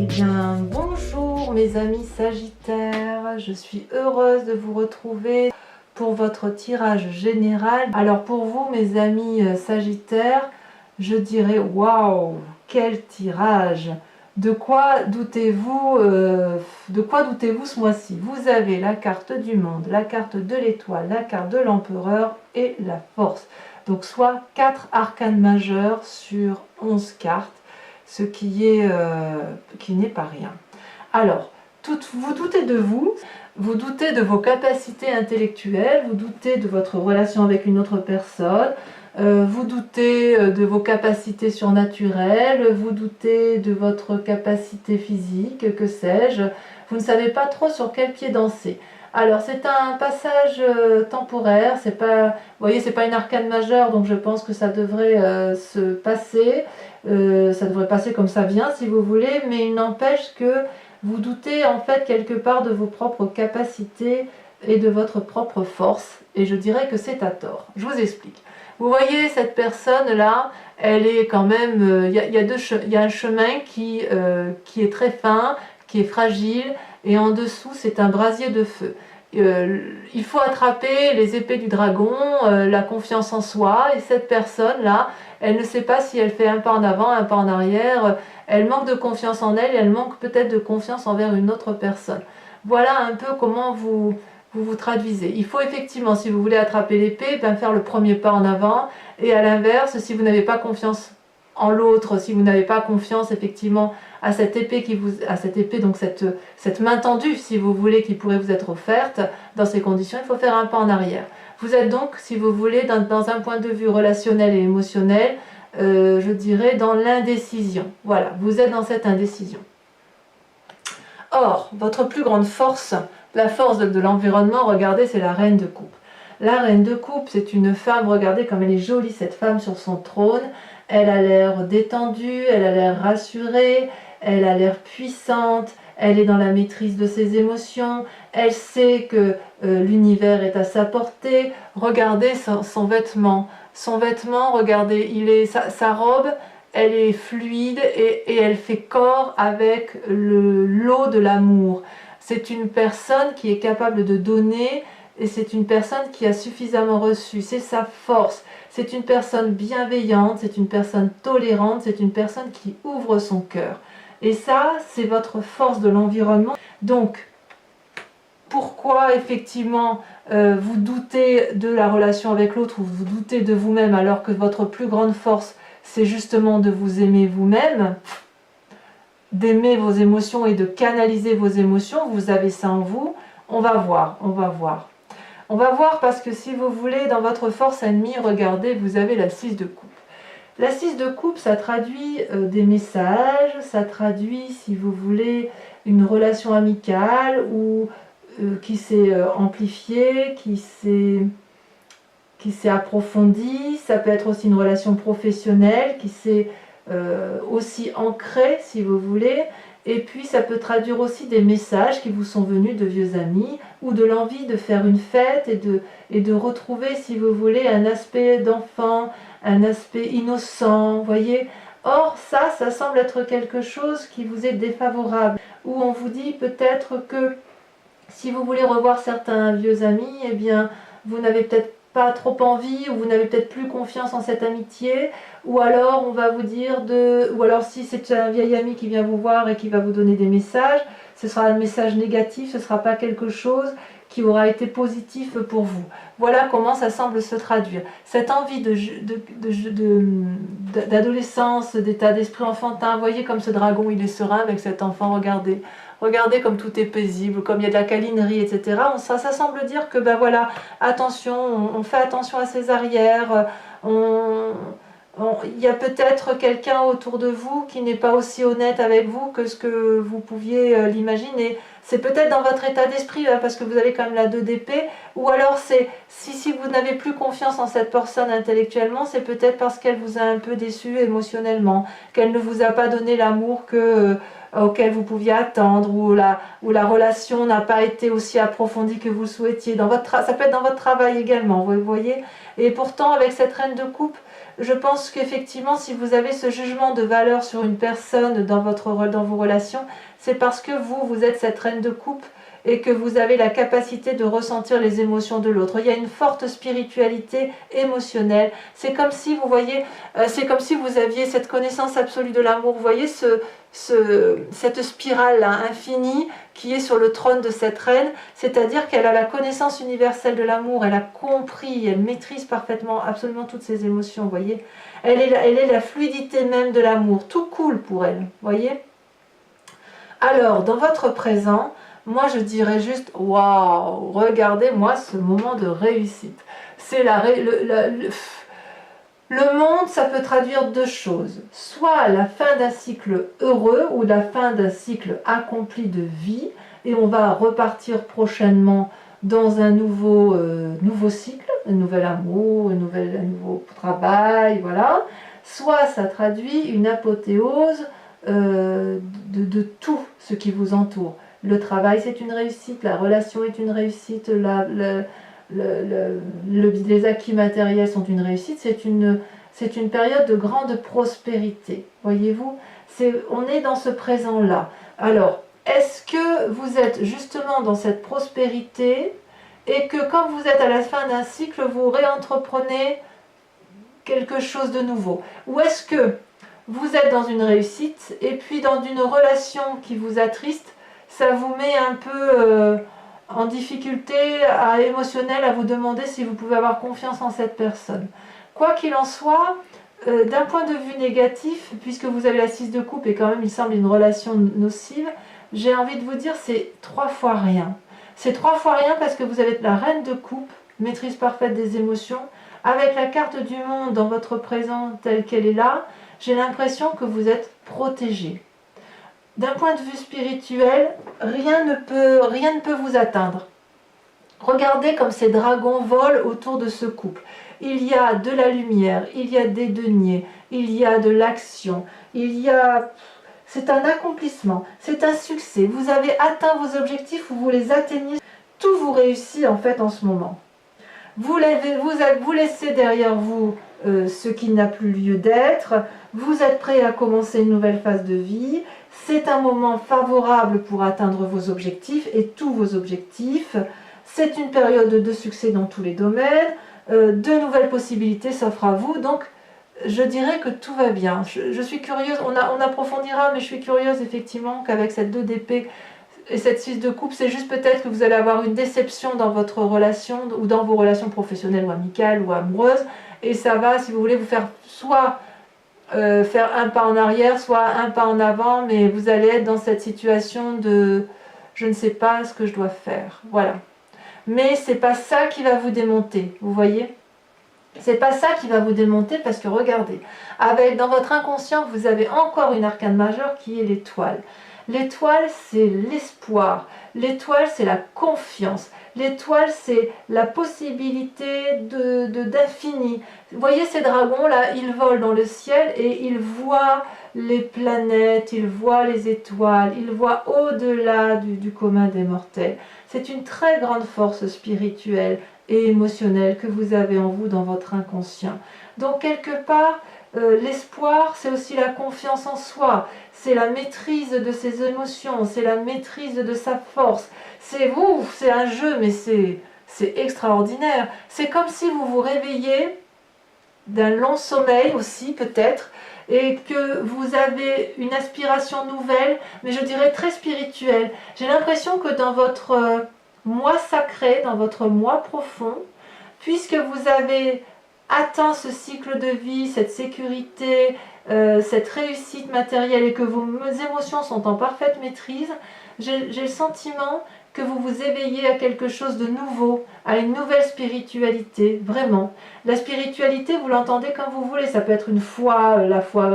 Eh bien, bonjour mes amis Sagittaires, je suis heureuse de vous retrouver pour votre tirage général. Alors pour vous mes amis Sagittaires, je dirais waouh, quel tirage! De quoi doutez-vous ce mois-ci? Vous avez la carte du monde, la carte de l'étoile, la carte de l'empereur et la force. Donc soit 4 arcanes majeurs sur 11 cartes, ce qui n'est pas rien. Alors, vous doutez de vous, vous doutez de vos capacités intellectuelles, vous doutez de votre relation avec une autre personne, vous doutez de vos capacités surnaturelles, vous doutez de votre capacité physique, que sais-je, vous ne savez pas trop sur quel pied danser. Alors c'est un passage temporaire, c'est pas, vous voyez, c'est pas une arcane majeure, donc je pense que ça devrait se passer, ça devrait passer comme ça vient si vous voulez, mais il n'empêche que vous doutez en fait quelque part de vos propres capacités et de votre propre force, et je dirais que c'est à tort. Je vous explique. Vous voyez cette personne-là, elle est quand même, il y a un chemin qui est très fin, qui est fragile, et en dessous c'est un brasier de feu. Il faut attraper les épées du dragon, la confiance en soi, et cette personne-là, elle ne sait pas si elle fait un pas en avant, un pas en arrière, elle manque de confiance en elle, et elle manque peut-être de confiance envers une autre personne. Voilà un peu comment vous traduisez. Il faut effectivement, si vous voulez attraper l'épée, faire le premier pas en avant, et à l'inverse, si vous n'avez pas confiance en l'autre, si vous n'avez pas confiance effectivement à cette épée donc cette main tendue, si vous voulez, qui pourrait vous être offerte, dans ces conditions, il faut faire un pas en arrière. Vous êtes donc, si vous voulez, dans un point de vue relationnel et émotionnel, je dirais dans l'indécision. Voilà, vous êtes dans cette indécision. Or, votre plus grande force, la force de l'environnement, regardez, c'est la reine de coupe. La reine de coupe, c'est une femme, regardez comme elle est jolie, cette femme sur son trône. Elle a l'air détendue, elle a l'air rassurée, elle a l'air puissante, elle est dans la maîtrise de ses émotions, elle sait que l'univers est à sa portée. Regardez son vêtement. Son vêtement, regardez, sa robe, elle est fluide et elle fait corps avec l'eau de l'amour. C'est une personne qui est capable de donner et c'est une personne qui a suffisamment reçu. C'est sa force. C'est une personne bienveillante, c'est une personne tolérante, c'est une personne qui ouvre son cœur. Et ça, c'est votre force de l'environnement. Donc, pourquoi effectivement vous doutez de la relation avec l'autre ou vous doutez de vous-même alors que votre plus grande force, c'est justement de vous aimer vous-même, d'aimer vos émotions et de canaliser vos émotions. Vous avez ça en vous. On va voir, on va voir. On va voir parce que si vous voulez, dans votre force ennemie, regardez, vous avez la 6 de coupe. La 6 de coupe, ça traduit des messages, ça traduit, si vous voulez, une relation amicale ou qui s'est amplifiée, qui s'est approfondie. Ça peut être aussi une relation professionnelle qui s'est aussi ancrée, si vous voulez. Et puis ça peut traduire aussi des messages qui vous sont venus de vieux amis ou de l'envie de faire une fête et de retrouver, si vous voulez, un aspect d'enfant, un aspect innocent, voyez. Or ça semble être quelque chose qui vous est défavorable, où on vous dit peut-être que si vous voulez revoir certains vieux amis, eh bien vous n'avez peut-être pas trop envie, ou vous n'avez peut-être plus confiance en cette amitié, ou alors on va vous dire ou alors si c'est un vieil ami qui vient vous voir et qui va vous donner des messages, ce sera un message négatif, ce ne sera pas quelque chose qui aura été positif pour vous. Voilà comment ça semble se traduire. Cette envie d'adolescence, d'état d'esprit enfantin, voyez comme ce dragon il est serein avec cet enfant, regardez. Regardez comme tout est paisible, comme il y a de la câlinerie, etc. Ça semble dire que, ben voilà, attention, on fait attention à ses arrières, il y a peut-être quelqu'un autour de vous qui n'est pas aussi honnête avec vous que ce que vous pouviez l'imaginer. C'est peut-être dans votre état d'esprit, parce que vous avez quand même la 2 d'épée, ou alors si vous n'avez plus confiance en cette personne intellectuellement, c'est peut-être parce qu'elle vous a un peu déçu émotionnellement, qu'elle ne vous a pas donné l'amour auquel vous pouviez attendre, ou la relation n'a pas été aussi approfondie que vous le souhaitiez. Ça peut être dans votre travail également, vous voyez. Et pourtant, avec cette reine de coupe, je pense qu'effectivement, si vous avez ce jugement de valeur sur une personne dans vos relations, c'est parce que vous êtes cette reine de coupe et que vous avez la capacité de ressentir les émotions de l'autre. Il y a une forte spiritualité émotionnelle. C'est comme si, vous voyez, c'est comme si vous aviez cette connaissance absolue de l'amour. Vous voyez cette spirale là, infinie qui est sur le trône de cette reine, c'est-à-dire qu'elle a la connaissance universelle de l'amour, elle a compris, elle maîtrise parfaitement absolument toutes ses émotions, vous voyez. Elle est la fluidité même de l'amour, tout coule pour elle, vous voyez. Alors, dans votre présent, moi je dirais juste, waouh, regardez-moi ce moment de réussite. C'est le monde, ça peut traduire deux choses. Soit la fin d'un cycle heureux ou la fin d'un cycle accompli de vie, et on va repartir prochainement dans un nouveau cycle, un nouvel amour, un nouveau travail, voilà. Soit ça traduit une apothéose de tout ce qui vous entoure. Le travail, c'est une réussite, la relation est une réussite, les acquis matériels sont une réussite, c'est une période de grande prospérité, voyez-vous, on est dans ce présent-là. Alors, est-ce que vous êtes justement dans cette prospérité et que quand vous êtes à la fin d'un cycle, vous réentreprenez quelque chose de nouveau? Ou est-ce que vous êtes dans une réussite et puis dans une relation qui vous attriste, ça vous met un peu en difficulté émotionnelle à vous demander si vous pouvez avoir confiance en cette personne. Quoi qu'il en soit, d'un point de vue négatif, puisque vous avez la 6 de coupe et quand même il semble une relation nocive, j'ai envie de vous dire c'est 3 fois rien. C'est 3 fois rien parce que vous avez la reine de coupe, maîtrise parfaite des émotions, avec la carte du monde dans votre présent telle qu'elle est là, j'ai l'impression que vous êtes protégé. D'un point de vue spirituel, rien ne peut vous atteindre. Regardez comme ces dragons volent autour de ce couple. Il y a de la lumière, il y a des deniers, il y a de l'action, c'est un accomplissement, c'est un succès. Vous avez atteint vos objectifs ou vous les atteignez. Tout vous réussit en fait en ce moment. Vous laissez derrière vous ce qui n'a plus lieu d'être. Vous êtes prêt à commencer une nouvelle phase de vie. C'est un moment favorable pour atteindre vos objectifs et tous vos objectifs. C'est une période de succès dans tous les domaines. De nouvelles possibilités s'offrent à vous. Donc, je dirais que tout va bien. Je suis curieuse, on approfondira, mais je suis curieuse effectivement qu'avec cette 2 d'épée et cette 6 de coupe, c'est juste peut-être que vous allez avoir une déception dans votre relation ou dans vos relations professionnelles ou amicales ou amoureuses. Et ça va, si vous voulez, vous faire soit faire un pas en arrière, soit un pas en avant, mais vous allez être dans cette situation de je ne sais pas ce que je dois faire. Voilà. Mais c'est pas ça qui va vous démonter, vous voyez? C'est pas ça qui va vous démonter parce que regardez, dans votre inconscient, vous avez encore une arcane majeure qui est l'étoile. L'étoile, c'est l'espoir. L'étoile, c'est la confiance. L'étoile, c'est la possibilité d'infini. Vous voyez ces dragons-là, ils volent dans le ciel et ils voient les planètes, ils voient les étoiles, ils voient au-delà du commun des mortels. C'est une très grande force spirituelle et émotionnelle que vous avez en vous dans votre inconscient. Donc quelque part, l'espoir, c'est aussi la confiance en soi, c'est la maîtrise de ses émotions, c'est la maîtrise de sa force. C'est un jeu, mais c'est extraordinaire. C'est comme si vous vous réveillez d'un long sommeil aussi peut-être, et que vous avez une aspiration nouvelle, mais je dirais très spirituelle. J'ai l'impression que dans votre moi sacré, dans votre moi profond, puisque vous avez atteint ce cycle de vie, cette sécurité, cette réussite matérielle et que vos émotions sont en parfaite maîtrise, j'ai le sentiment que vous vous éveillez à quelque chose de nouveau, à une nouvelle spiritualité, vraiment. La spiritualité, vous l'entendez comme vous voulez, ça peut être une foi, la foi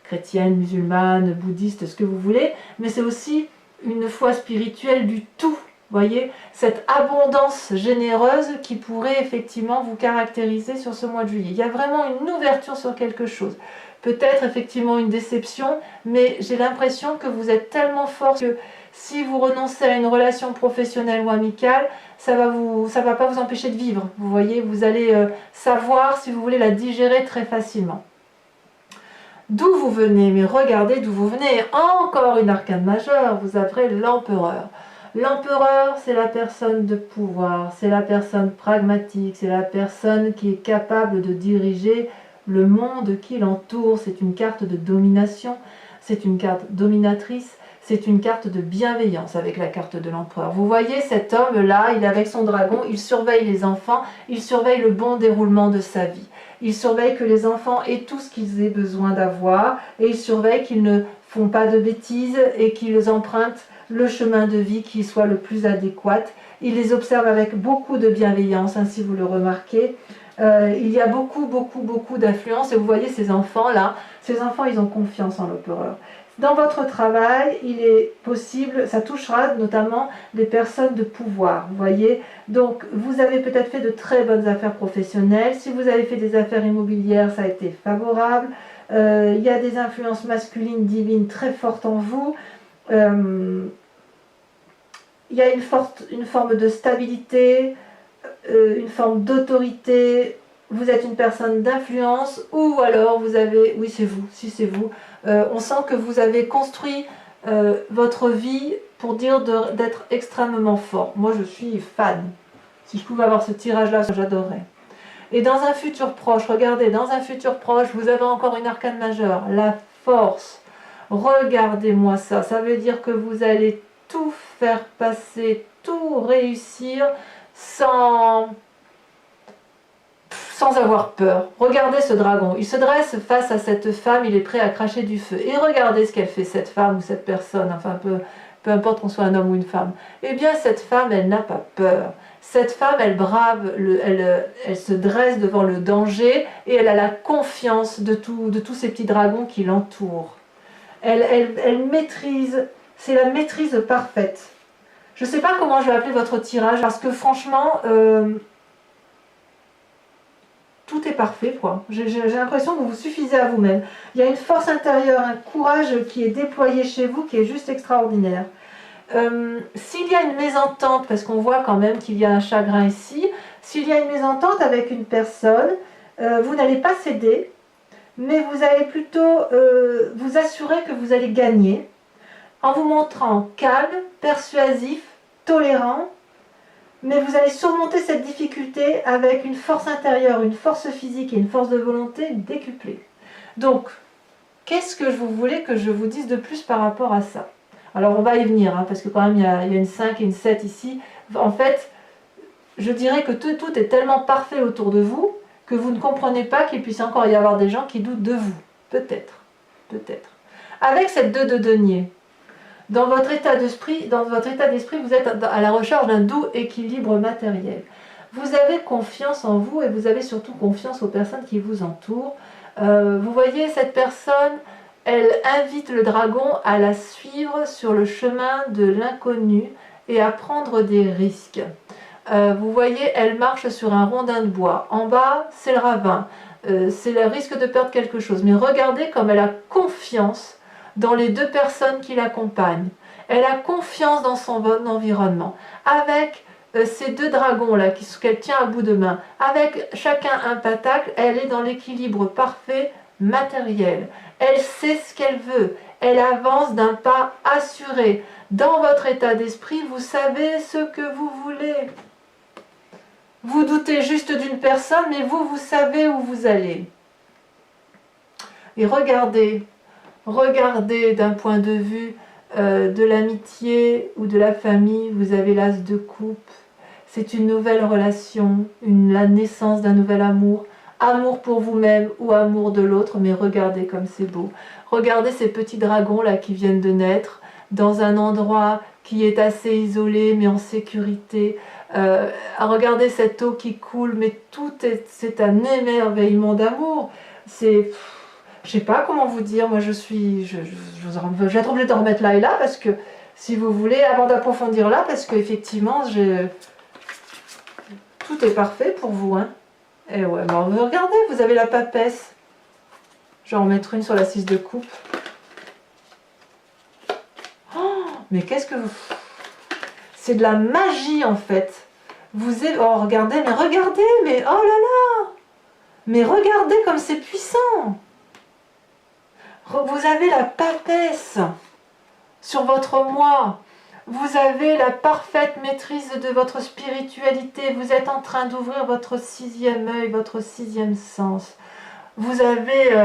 chrétienne, musulmane, bouddhiste, ce que vous voulez, mais c'est aussi une foi spirituelle du tout. Voyez, cette abondance généreuse qui pourrait effectivement vous caractériser sur ce mois de juillet. Il y a vraiment une ouverture sur quelque chose. peut-être effectivement une déception, mais j'ai l'impression que vous êtes tellement fort que si vous renoncez à une relation professionnelle ou amicale, ça va pas vous empêcher de vivre. Vous voyez, vous allez savoir si vous voulez la digérer très facilement. D'où vous venez, mais regardez d'où vous venez. Encore une arcane majeure, vous avez l'empereur. L'empereur, c'est la personne de pouvoir, c'est la personne pragmatique, c'est la personne qui est capable de diriger le monde qui l'entoure. C'est une carte de domination, c'est une carte dominatrice, c'est une carte de bienveillance avec la carte de l'empereur. Vous voyez cet homme-là, il est avec son dragon, il surveille les enfants, il surveille le bon déroulement de sa vie. Il surveille que les enfants aient tout ce qu'ils aient besoin d'avoir et il surveille qu'ils ne font pas de bêtises et qu'ils empruntent le chemin de vie qui soit le plus adéquat. Il les observe avec beaucoup de bienveillance, hein, si vous le remarquez. Il y a beaucoup d'influence et vous voyez ces enfants-là, ces enfants ils ont confiance en l'empereur. Dans votre travail, il est possible, ça touchera notamment les personnes de pouvoir, vous voyez. Donc, vous avez peut-être fait de très bonnes affaires professionnelles. Si vous avez fait des affaires immobilières, ça a été favorable. Il y a des influences masculines divines très fortes en vous. Il y a une forme de stabilité, une forme d'autorité. Vous êtes une personne d'influence ou alors vous avez, oui c'est vous, si c'est vous, on sent que vous avez construit votre vie pour dire d'être extrêmement fort. Moi je suis fan. Si je pouvais avoir ce tirage-là, j'adorerais. Et dans un futur proche, regardez, dans un futur proche, vous avez encore une arcane majeure, la force. Regardez-moi ça, ça veut dire que vous allez tout faire passer, tout réussir sans avoir peur. Regardez ce dragon, il se dresse face à cette femme, il est prêt à cracher du feu. Et regardez ce qu'elle fait, cette femme ou cette personne, enfin peu importe qu'on soit un homme ou une femme. Eh bien cette femme, elle n'a pas peur. Cette femme, elle brave, elle se dresse devant le danger et elle a la confiance de tous ces petits dragons qui l'entourent. Elle maîtrise, c'est la maîtrise parfaite. Je ne sais pas comment je vais appeler votre tirage parce que franchement... tout est parfait, quoi. J'ai l'impression que vous vous suffisez à vous-même. Il y a une force intérieure, un courage qui est déployé chez vous, qui est juste extraordinaire. S'il y a une mésentente, parce qu'on voit quand même qu'il y a un chagrin ici, s'il y a une mésentente avec une personne, vous n'allez pas céder, mais vous allez plutôt vous assurer que vous allez gagner, en vous montrant calme, persuasif, tolérant, mais vous allez surmonter cette difficulté avec une force intérieure, une force physique et une force de volonté décuplée. Donc, qu'est-ce que vous voulez que je vous dise de plus par rapport à ça? Alors, on va y venir, hein, parce que quand même, il y a une 5 et une 7 ici. En fait, je dirais que tout est tellement parfait autour de vous que vous ne comprenez pas qu'il puisse encore y avoir des gens qui doutent de vous. Peut-être, peut-être. Avec cette 2 de denier, dans votre état d'esprit, vous êtes à la recherche d'un doux équilibre matériel. Vous avez confiance en vous et vous avez surtout confiance aux personnes qui vous entourent. Vous voyez, cette personne, elle invite le dragon à la suivre sur le chemin de l'inconnu et à prendre des risques. Vous voyez, elle marche sur un rondin de bois. En bas, c'est le ravin. C'est le risque de perdre quelque chose. Mais regardez comme elle a confiance dans les 2 personnes qui l'accompagnent. Elle a confiance dans son environnement. Avec ces 2 dragons-là qu'elle tient à bout de main, avec chacun un pentacle, elle est dans l'équilibre parfait matériel. Elle sait ce qu'elle veut. Elle avance d'un pas assuré. Dans votre état d'esprit, vous savez ce que vous voulez. Vous doutez juste d'une personne, mais vous savez où vous allez. Et regardez d'un point de vue de l'amitié ou de la famille, vous avez l'as de coupe. C'est une nouvelle relation, la naissance d'un nouvel amour. Amour pour vous-même ou amour de l'autre, mais regardez comme c'est beau. Regardez ces petits dragons là qui viennent de naître dans un endroit qui est assez isolé mais en sécurité. Regardez cette eau qui coule, mais c'est un émerveillement d'amour. C'est... Je sais pas comment vous dire, moi je vais être obligée de remettre là et là, parce que, si vous voulez, avant d'approfondir là, parce qu'effectivement, tout est parfait pour vous, hein. Et ouais, bon, regardez, vous avez la papesse. Je vais en mettre une sur la 6 de coupe. Oh, mais qu'est-ce que vous... C'est de la magie en fait. Vous êtes... Oh, regardez, mais oh là là! Mais regardez comme c'est puissant! Vous avez la papesse sur votre moi. Vous avez la parfaite maîtrise de votre spiritualité. Vous êtes en train d'ouvrir votre 6e œil, votre 6e sens. Vous avez...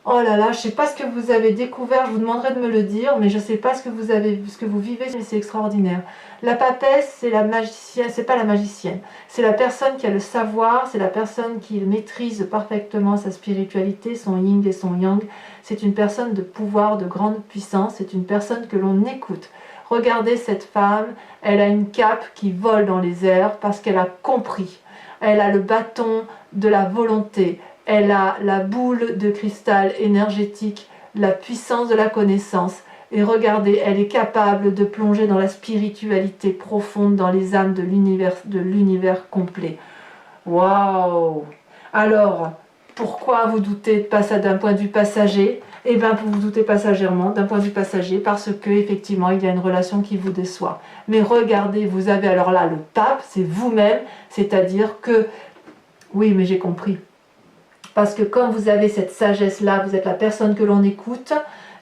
oh là là, je ne sais pas ce que vous avez découvert, je vous demanderai de me le dire, mais je ne sais pas ce que vous avez, ce que vous vivez, mais c'est extraordinaire. La papesse, c'est la magicienne, c'est pas la magicienne, c'est la personne qui a le savoir, c'est la personne qui maîtrise parfaitement sa spiritualité, son yin et son yang. C'est une personne de pouvoir, de grande puissance, c'est une personne que l'on écoute. Regardez cette femme, elle a une cape qui vole dans les airs parce qu'elle a compris. Elle a le bâton de la volonté. Elle a la boule de cristal énergétique, la puissance de la connaissance. Et regardez, elle est capable de plonger dans la spiritualité profonde, dans les âmes de l'univers complet. Waouh! Alors, pourquoi vous doutez d'un point de vue passager? Eh bien, vous doutez passagèrement d'un point de vue passager parce que effectivement, il y a une relation qui vous déçoit. Mais regardez, vous avez alors là le pape, c'est vous-même, c'est-à-dire que... Oui, mais j'ai compris. Parce que quand vous avez cette sagesse-là, vous êtes la personne que l'on écoute,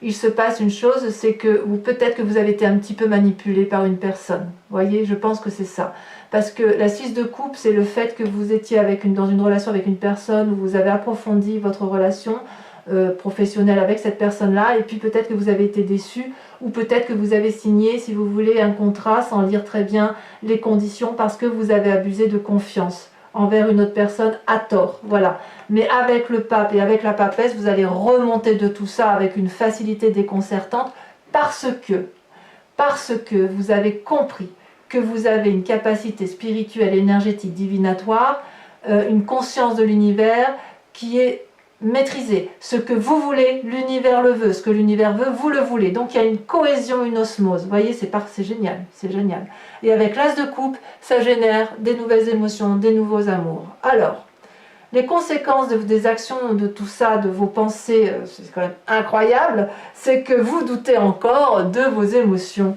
il se passe une chose, c'est que, ou peut-être que vous avez été un petit peu manipulé par une personne. Vous voyez, je pense que c'est ça. Parce que la 6 de coupe, c'est le fait que vous étiez dans une relation avec une personne, où vous avez approfondi votre relation professionnelle avec cette personne-là, et puis peut-être que vous avez été déçu, ou peut-être que vous avez signé, si vous voulez, un contrat sans lire très bien les conditions, parce que vous avez abusé de confiance envers une autre personne à tort, voilà. Mais avec le pape et avec la papesse, vous allez remonter de tout ça avec une facilité déconcertante parce que vous avez compris que vous avez une capacité spirituelle, énergétique, divinatoire, une conscience de l'univers qui est maîtrisée. Ce que vous voulez, l'univers le veut. Ce que l'univers veut, vous le voulez. Donc il y a une cohésion, une osmose. Vous voyez, c'est génial, c'est génial. Et avec l'as de coupe, ça génère des nouvelles émotions, des nouveaux amours. Alors, les conséquences des actions, de tout ça, de vos pensées, c'est quand même incroyable, c'est que vous doutez encore de vos émotions.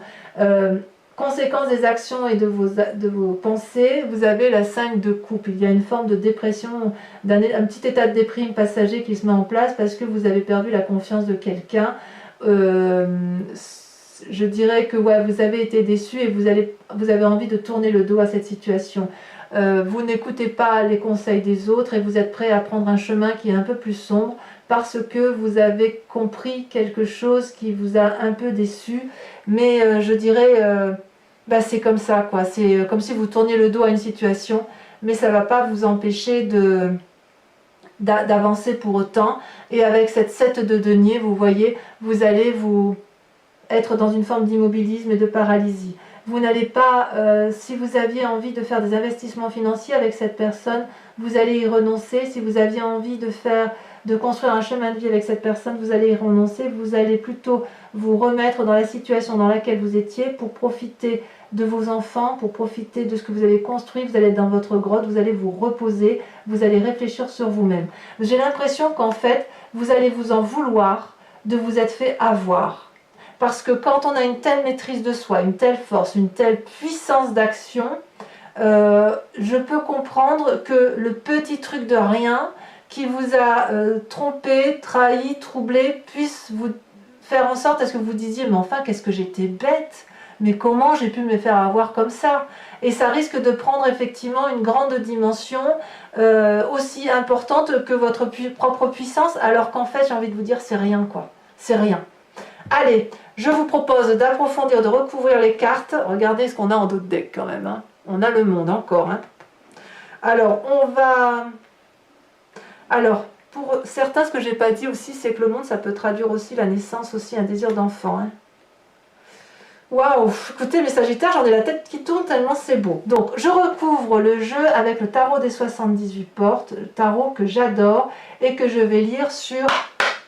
Conséquences des actions et de vos pensées, vous avez la 5 de coupe. Il y a une forme de dépression, un petit état de déprime passager qui se met en place parce que vous avez perdu la confiance de quelqu'un. Je dirais que ouais, vous avez été déçu et vous avez envie de tourner le dos à cette situation. Vous n'écoutez pas les conseils des autres et vous êtes prêt à prendre un chemin qui est un peu plus sombre parce que vous avez compris quelque chose qui vous a un peu déçu. Mais je dirais, c'est comme ça, quoi. C'est comme si vous tourniez le dos à une situation, mais ça ne va pas vous empêcher d'avancer pour autant. Et avec cette 7 de denier, vous voyez, vous allez être dans une forme d'immobilisme et de paralysie. Vous n'allez pas, si vous aviez envie de faire des investissements financiers avec cette personne, vous allez y renoncer. Si vous aviez envie de construire un chemin de vie avec cette personne, vous allez y renoncer. Vous allez plutôt vous remettre dans la situation dans laquelle vous étiez pour profiter de vos enfants, pour profiter de ce que vous avez construit. Vous allez être dans votre grotte, vous allez vous reposer, vous allez réfléchir sur vous-même. J'ai l'impression qu'en fait, vous allez vous en vouloir de vous être fait avoir. Parce que quand on a une telle maîtrise de soi, une telle force, une telle puissance d'action, je peux comprendre que le petit truc de rien qui vous a trompé, trahi, troublé, puisse vous faire en sorte à ce que vous disiez « mais enfin, qu'est-ce que j'étais bête, mais comment j'ai pu me faire avoir comme ça ?» Et ça risque de prendre effectivement une grande dimension aussi importante que votre propre puissance, alors qu'en fait, j'ai envie de vous dire, c'est rien, quoi. C'est rien. Allez, je vous propose d'approfondir, de recouvrir les cartes. Regardez ce qu'on a en dos de deck quand même. Hein. On a le monde encore. Hein. Alors, on va... Alors, pour certains, ce que j'ai pas dit aussi, c'est que le monde, ça peut traduire aussi la naissance, aussi un désir d'enfant. Hein. Waouh, écoutez, mes Sagittaires, j'en ai la tête qui tourne tellement c'est beau. Donc, je recouvre le jeu avec le tarot des 78 portes, le tarot que j'adore et que je vais lire sur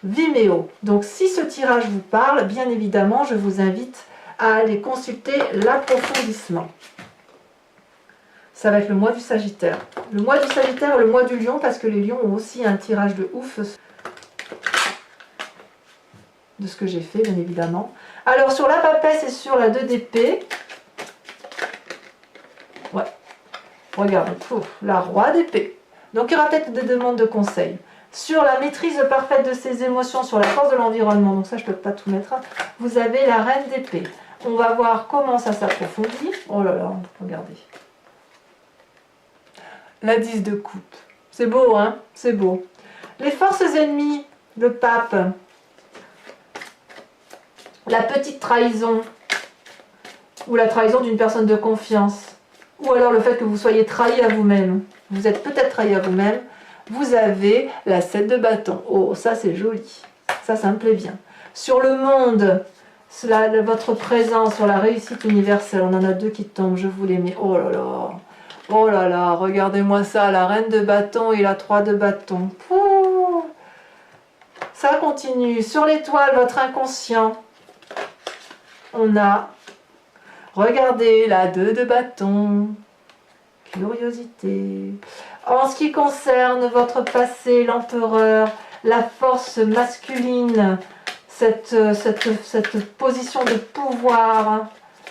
Vimeo. Donc, si ce tirage vous parle, bien évidemment, je vous invite à aller consulter l'approfondissement. Ça va être le mois du Sagittaire. Le mois du Sagittaire et le mois du Lion, parce que les Lions ont aussi un tirage de ouf. de ce que j'ai fait, bien évidemment. Alors, sur la papesse et sur la 2 d'épée, ouais, regarde, la roi d'épée. Donc, il y aura peut-être des demandes de conseils. Sur la maîtrise parfaite de ses émotions, sur la force de l'environnement, donc ça, je ne peux pas tout mettre, vous avez la reine d'épée. On va voir comment ça s'approfondit. Oh là là, regardez. La 10 de coupe. C'est beau, hein? C'est beau. Les forces ennemies, le pape. La petite trahison. Ou la trahison d'une personne de confiance. Ou alors le fait que vous soyez trahi à vous-même. Vous êtes peut-être trahi à vous-même. Vous avez la 7 de bâton. Oh, ça c'est joli. Ça me plaît bien. Sur le monde, votre présence, sur la réussite universelle. On en a 2 qui tombent, je vous les mets. Oh là là. Oh là là, regardez-moi ça, la reine de bâton et la 3 de bâton. Pouh. Ça continue. Sur l'étoile, votre inconscient. On a, regardez, la 2 de bâton. Curiosité. En ce qui concerne votre passé, l'empereur, la force masculine, cette position de pouvoir.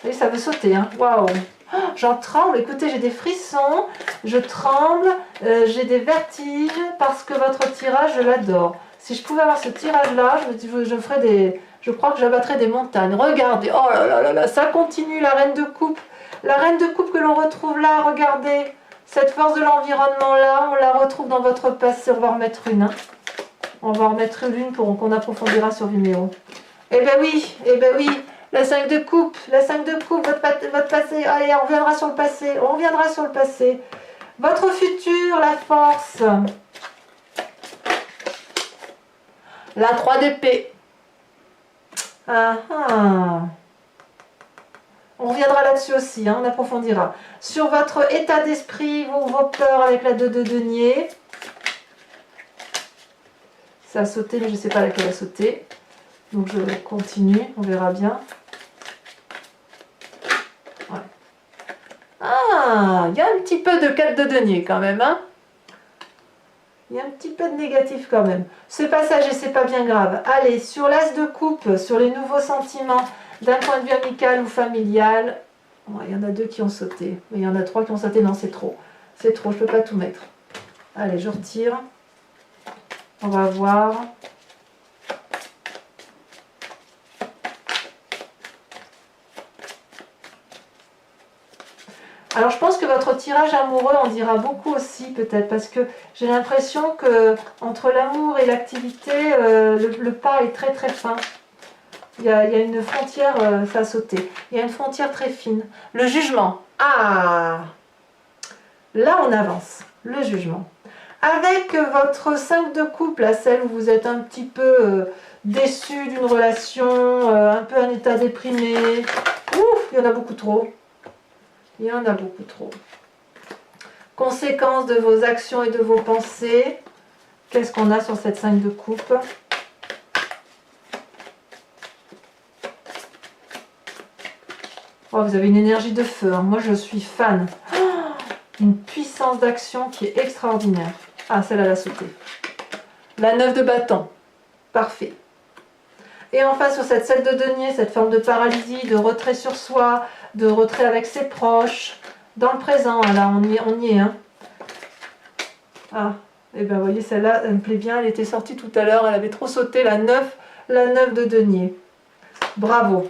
Et ça veut sauter, hein. Waouh! J'en tremble, écoutez, j'ai des frissons, je tremble, j'ai des vertiges parce que votre tirage, je l'adore. Si je pouvais avoir ce tirage-là, je crois que j'abattrais des montagnes. Regardez, oh là là là là, ça continue, la reine de coupe. La reine de coupe que l'on retrouve là, regardez. Cette force de l'environnement là, on la retrouve dans votre passé. On va en remettre une. Hein. On va en remettre une qu'on approfondira sur Vimeo. Eh ben oui. La 5 de coupe, votre passé. Allez, on reviendra sur le passé. Votre futur, la force. La 3 d'épée. Ah ah. On reviendra là-dessus aussi, hein, on approfondira. Sur votre état d'esprit, vos peurs avec la 2 de denier. Ça a sauté, mais je ne sais pas laquelle a sauté. Donc je continue, on verra bien. Ouais. Ah, il y a un petit peu de 4 de denier quand même. Hein. Il y a un petit peu de négatif quand même. C'est passager, c'est pas bien grave. Allez, sur l'as de coupe, sur les nouveaux sentiments d'un point de vue amical ou familial. Ouais, il y en a 2 qui ont sauté. Mais il y en a 3 qui ont sauté. Non, c'est trop. C'est trop, je ne peux pas tout mettre. Allez, je retire. On va voir. Alors je pense que votre tirage amoureux en dira beaucoup aussi peut-être parce que j'ai l'impression que entre l'amour et l'activité, le pas est très très fin. Il y a une frontière, ça a sauté. Il y a une frontière très fine. Le jugement. Ah! Là on avance. Le jugement. Avec votre 5 de coupe, là, celle où vous êtes un petit peu déçu d'une relation, un peu en état déprimé. Ouf, il y en a beaucoup trop. Il y en a beaucoup trop. Conséquences de vos actions et de vos pensées. Qu'est-ce qu'on a sur cette 5 de coupe? Oh, vous avez une énergie de feu. Hein. Moi, je suis fan. Oh, une puissance d'action qui est extraordinaire. Ah, celle-là, elle a sauté. La 9 de bâton. Parfait. Et enfin, sur cette 7 de denier, cette forme de paralysie, de retrait sur soi, de retrait avec ses proches, dans le présent, hein, là, on y est. Hein. Ah, et bien, vous voyez, celle-là, elle me plaît bien, elle était sortie tout à l'heure, elle avait trop sauté, la 9 de denier. Bravo.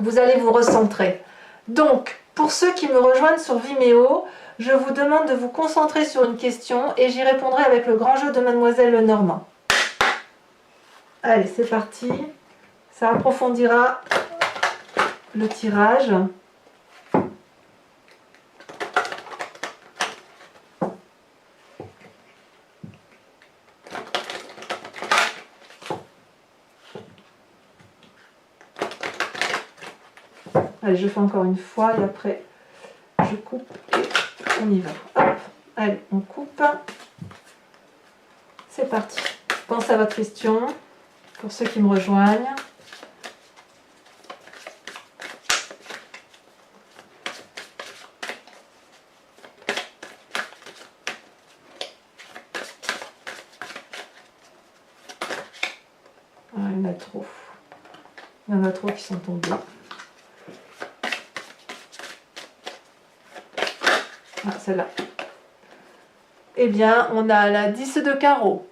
Vous allez vous recentrer. Donc, pour ceux qui me rejoignent sur Vimeo, je vous demande de vous concentrer sur une question et j'y répondrai avec le grand jeu de Mademoiselle Lenormand. Allez, c'est parti. Ça approfondira le tirage. Allez, je fais encore une fois et après je coupe et on y va. Hop, allez, on coupe. C'est parti. Pensez à votre question pour ceux qui me rejoignent. Ah, il y en a trop. Il y en a 3 qui sont tombés. Ah, celle-là. Eh bien, on a la 10 de carreau.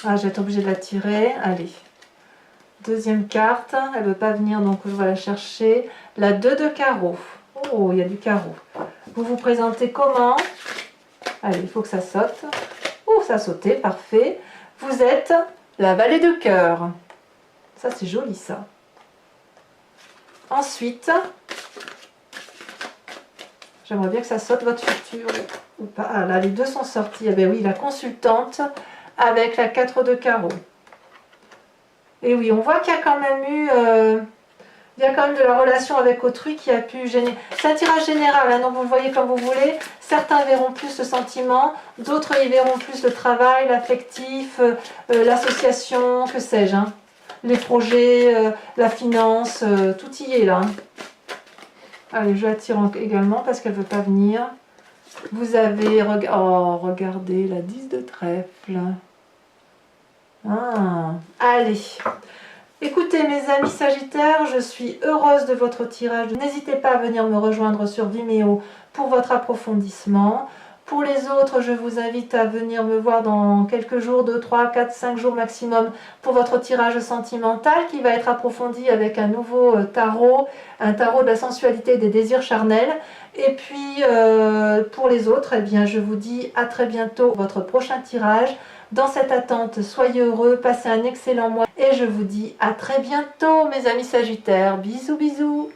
Ah, je vais être obligée de la tirer. Allez. Deuxième carte. Elle ne veut pas venir, donc je vais la chercher. La 2 de carreau. Oh, il y a du carreau. Vous vous présentez comment? Allez, il faut que ça saute. Oh, ça a sauté, parfait. Vous êtes la vallée de cœur. Ça, c'est joli, ça. Ensuite, j'aimerais bien que ça saute, votre futur. Ou pas. Ah, là, les deux sont sortis. Eh bien oui, la consultante avec la 4 de carreau. Et oui, on voit qu'il y a quand même eu... il y a quand même de la relation avec autrui qui a pu gêner. C'est un tirage général, hein, donc vous le voyez comme vous voulez. Certains verront plus le sentiment, d'autres y verront plus le travail, l'affectif, l'association, que sais-je. Hein. Les projets, la finance, tout y est là. Allez, je la tire également parce qu'elle ne veut pas venir. Vous avez... Oh, regardez, la 10 de trèfle. Ah, allez. Écoutez mes amis Sagittaires, je suis heureuse de votre tirage. N'hésitez pas à venir me rejoindre sur Vimeo pour votre approfondissement. Pour les autres, je vous invite à venir me voir dans quelques jours, 2, 3, 4, 5 jours maximum pour votre tirage sentimental qui va être approfondi avec un nouveau tarot, un tarot de la sensualité et des désirs charnels. Et puis pour les autres, eh bien, je vous dis à très bientôt pour votre prochain tirage. Dans cette attente, soyez heureux, passez un excellent mois et je vous dis à très bientôt mes amis Sagittaires. Bisous bisous.